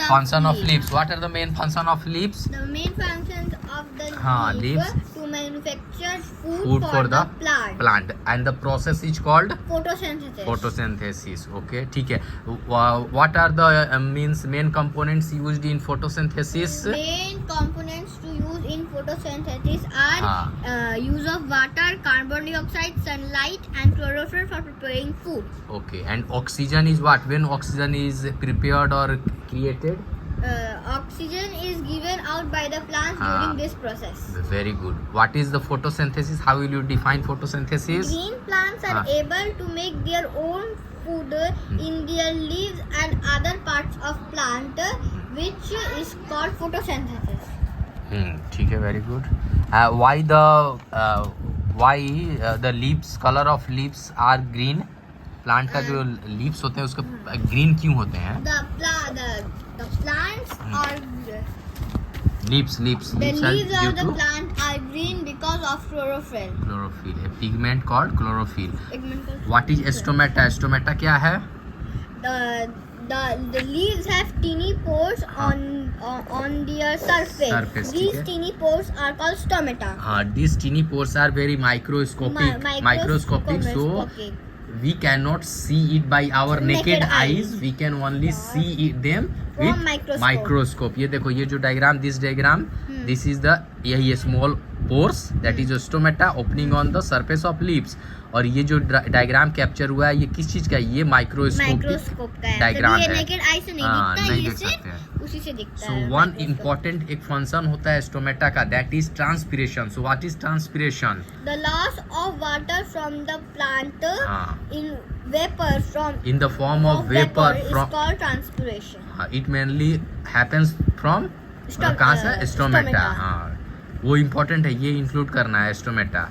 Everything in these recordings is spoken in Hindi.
function of leaves. What are the main function of leaves? The main functions of the leaves to manufacture food for the plant. And the process is called photosynthesis. Photosynthesis. Okay, ठीक है. What are the main components used in photosynthesis? Main components to use in photosynthesis are use of water, carbon dioxide, sunlight, and chlorophyll for preparing food. Okay, and oxygen is what? When oxygen is prepared or created? Oxygen is given out by the plants during this process. Very good. What is the photosynthesis? How will you define photosynthesis? Green plants are able to make their own food in their leaves and other parts of plant, which is called photosynthesis. ठीक है, very good. Why the leaves, color of leaves are green? Plant का जो लीव्स होते हैं उसके ग्रीन क्यों होते हैं? The plants are leaves the leaves of the to plant are green because of chlorophyll. Chlorophyll, a pigment called chlorophyll. Pigment called What is stomata? Stomata क्या है? The leaves have teeny pores on their surface. These teeny pores are called stomata. These teeny pores are very microscopic. So we cannot see it by our naked eyes. We can only see them with microscope. ये देखो, ये जो diagram, this diagram, this is the यही small pores, that is stomata opening on the surface of leaves. और ये जो डायग्राम कैप्चर हुआ है ये किस चीज का है? ये माइक्रोस्कोप का डायग्राम है। नेकेड आई से नहीं दिखता, सकते हैं, उसी से दिखता है। सो वन इम्पोर्टेंट एक फंक्शन होता है स्टोमेटा का, that is transpiration. So what is transpiration? The loss of water from the plant in vapour from in the form of vapour from called transpiration. It mainly happens from कहाँ से? स्टोमेटा. वो इम्पोर्टेंट है, ये इंक्लूड करना है स्टोमेटा.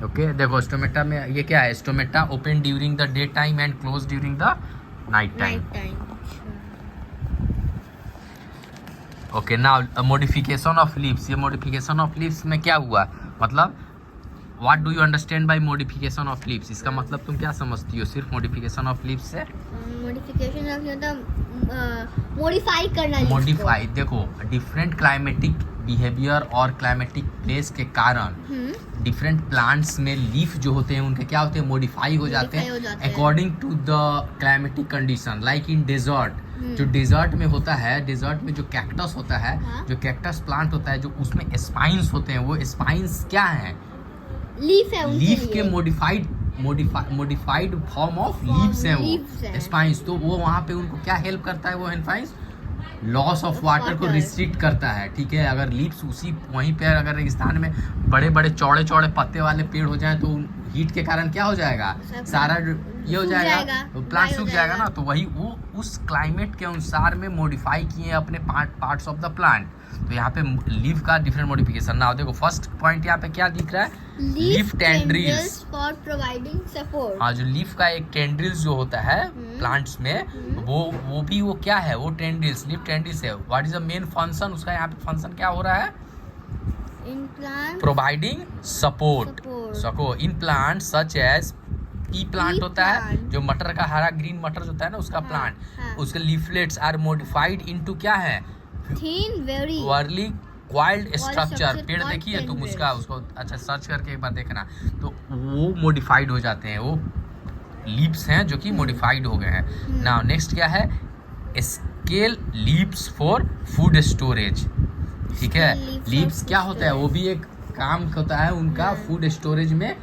ओके, देखो स्टोमेटा में ये क्या है? Stomata open during the day time and close during the night time. Okay, now modification of leaves. ये मॉडिफिकेशन ऑफ लीव्स में क्या हुआ? मतलब what do you understand by modification of leaves? इसका मतलब तुम क्या समझती हो सिर्फ मॉडिफिकेशन ऑफ लीव्स से? मॉडिफिकेशन ऑफ मतलब मॉडिफाई करना. मॉडिफाई, देखो डिफरेंट क्लाइमेटिक बिहेवियर और क्लाइमेटिक प्लेस के कारण डिफरेंट प्लांट्स में लीफ जो होते हैं उनके क्या होते हैं? मॉडिफाई हो जाते हैं according to the climatic condition. Like in desert, जो डेजर्ट में होता है, डेजर्ट में जो कैक्टस होता है, जो कैक्टस प्लांट होता है, जो उसमें स्पाइंस होते हैं, वो स्पाइंस क्या है? लीफ है. लीफ के मॉडिफाइड फॉर्म ऑफ लीव्स हैं वो स्पाइंस. तो वो वहाँ पे उनको क्या हेल्प करता है? वो स्पाइंस लॉस ऑफ वाटर को रिस्ट्रिक्ट करता है. ठीक है, अगर लीव्स उसी वहीं पे अगर रेगिस्तान में बड़े बड़े चौड़े चौड़े पत्ते वाले पेड़ हो जाएं तो हीट के कारण क्या हो जाएगा? सारा ये हो जाएगा, तो प्लांट सूख जाएगा ना. तो वही वो उस क्लाइमेट के अनुसार में मॉडिफाई किए अपने पार्ट्स ऑफ द प्लांट. तो यहाँ पे लीफ का डिफरेंट मॉडिफिकेशन. ना देखो फर्स्ट पॉइंट यहाँ पे क्या दिख रहा है? Leaf tendrils for providing support. हाँ, जो लीफ का एक टेंड्रिल्स जो होता है प्लांट्स में, वो क्या है? वो टेंड्रिल्स, लीफ टेंड्रिल्स है. What is the main function? उसका यहाँ पे फंक्शन क्या हो रहा है? In plant providing support. सको in plant such as pea plant होता है, जो मटर का हरा ग्रीन मटर होता है ना, उसका प्लांट, उसके लीफलेट्स आर मॉडिफाइड इनटू क्या है? Thin very wild structure. पेड़ देखिए तुम उसको अच्छा सर्च करके एक बार देखना, तो वो मॉडिफाइड हो जाते हैं. वो लीव्स हैं जो कि मॉडिफाइड हो गए हैं. नाउ नेक्स्ट क्या है? Scale leaves for food storage. ठीक है, लीव्स क्या होता है? वो भी एक काम होता है उनका फूड स्टोरेज में,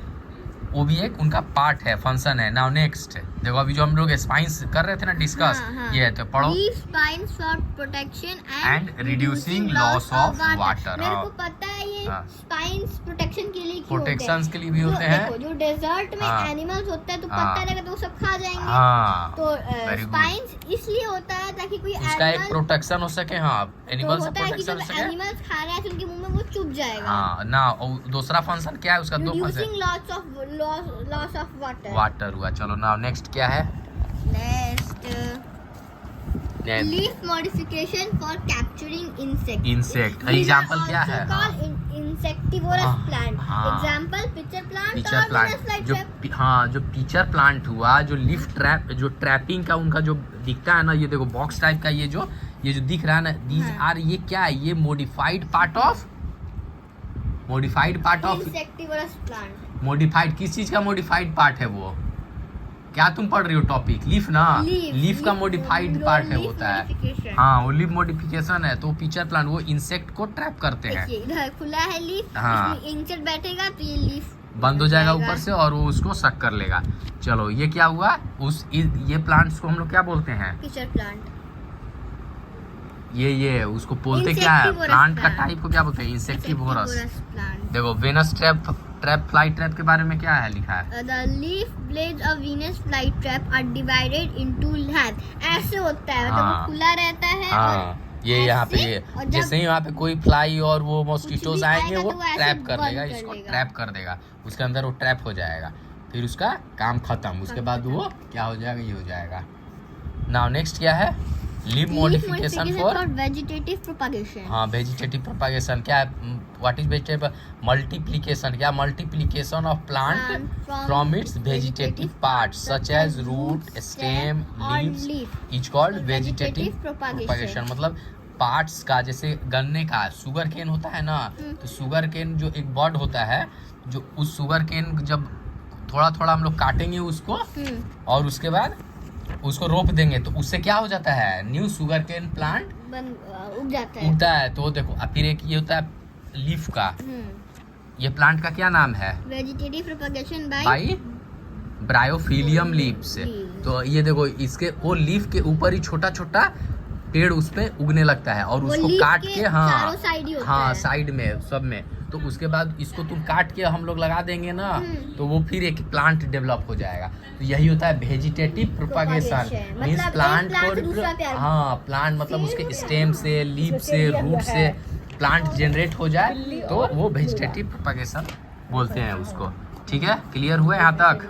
वो भी एक उनका पार्ट है, फंक्शन है. नाउ नेक्स्ट देखो, अभी जो हम लोग स्पाइंस कर रहे थे ना डिस्कस, ये है तो पढ़ो. Spines for protection and reducing loss of water. मेरे को पता है ये स्पाइंस प्रोटेक्शन के लिए क्यों प्रोटेक्शन के लिए भी होते हैं. जो डेजर्ट में एनिमल्स होते हैं तो पता रहेगा तो वो सब खा जाएंगे. तो स्पाइंस इसलिए होता है ताकि कोई उसका एक प्रोटेक्शन हो सके. हाँ, एनिमल से प्रोटेक्शन हो सके. एनिमल्स खा रहे हैं तो उनके मुंह में वो चुभ जाएगा. हाँ ना. और दूसरा फंक्शन क्या है उसका? दो function. Loss of water. Water हुआ. चलो नाउ नेक्स्ट क्या है? Next leaf modification for capturing insect. Insect example क्या है? इंसेक्टिवोरस प्लांट, हाँ। एग्जांपल पिचर प्लांट पिचर और प्लांट फ्लाइट जो ट्रैप। हाँ जो पिचर प्लांट हुआ, जो लीफ ट्रैप, जो ट्रैपिंग का उनका जो दिखता है ना, ये देखो बॉक्स टाइप का ये जो दिख रहा है ना, दीज आर, ये क्या है? ये modified part of insectivorous plant. Modified किस चीज का मॉडिफाइड पार्ट है वो? क्या तुम पढ़ रही हो टॉपिक? लीफ ना, लीफ का मॉडिफाइड पार्ट है होता है। हाँ वो लीफ मॉडिफिकेशन है। तो पिचर प्लांट वो इंसेक्ट को ट्रैप करते हैं। इधर खुला है लीफ, हाँ। इसमें इंसेक्ट बैठेगा तो ये लीफ बंद हो जाएगा ऊपर से और वो उसको सक कर लेगा। चलो ये क्या हुआ? ये प्लांट्स को हम लोग क्या बोलते हैं? Pitcher plant. ये उसको बोलते क्या है? Insectivorous प्लांट का plant। टाइप को क्या बोलते हैं? इंसेक्टिवोरस। प्लांट। देखो वेनस ट्रैप फ्लाई ट्रैप के बारे में क्या है लिखा है? The leaf blades of Venus flytrap are divided into halves। ऐसे होता है, मतलब हाँ। वो खुला रहता है। हाँ ये यहाँ पे ये और जब जैसे ही यहाँ पे कोई फ्लाई और वो मॉस्किटोज भी आएंगे आएगा वो तो वो ऐसे ट्रैप कर बंद देगा, कर इसको देगा। ट्रैप कर देगा, उसके अंदर वो ट्रैप हो जाएगा, फिर उसका काम खत्म। उसके बाद वो क्या हो जाएगा? ये हो जाएगा। नाउ नेक्स्ट क्या है? Leaf modification for vegetative propagation. हाँ वेजिटेटिव प्रोपगेशन क्या है? What is vegetative? मल्टीप्लिकेशन। क्या? Multiplication of plant from its vegetative parts such as root, stem, leaves is called vegetative propagation. मतलब पार्ट्स का, जैसे गन्ने का शुगर केन होता है ना, तो शुगर केन जो एक बर्ड होता है, जो उस शुगर केन जब थोड़ा थोड़ा हम लोग काटेंगे उसको और उसके बाद उसको रोप देंगे तो उससे क्या हो जाता है? न्यू शुगर केन प्लांट उग जाता है। उगता है। तो देखो फिर एक ये होता है लीफ का, ये प्लांट का क्या नाम है? Vegetative propagation by bryophyllum leaves. तो ये देखो इसके वो लीफ के ऊपर ही छोटा छोटा पेड़ उस पे उगने लगता है और उसको काट के हाँ साइड में सब में, तो उसके बाद इसको तुम काट के हम लोग लगा देंगे ना, तो वो फिर एक प्लांट डेवलप हो जाएगा। तो यही होता है वेजिटेटिव प्रोपगेशन। मीन्स प्लांट को हाँ प्लांट मतलब उसके स्टेम से, लीफ से, रूट से प्लांट जनरेट हो जाए तो वो वेजिटेटिव प्रोपगेशन बोलते हैं उसको। ठीक है, क्लियर हुआ यहाँ तक?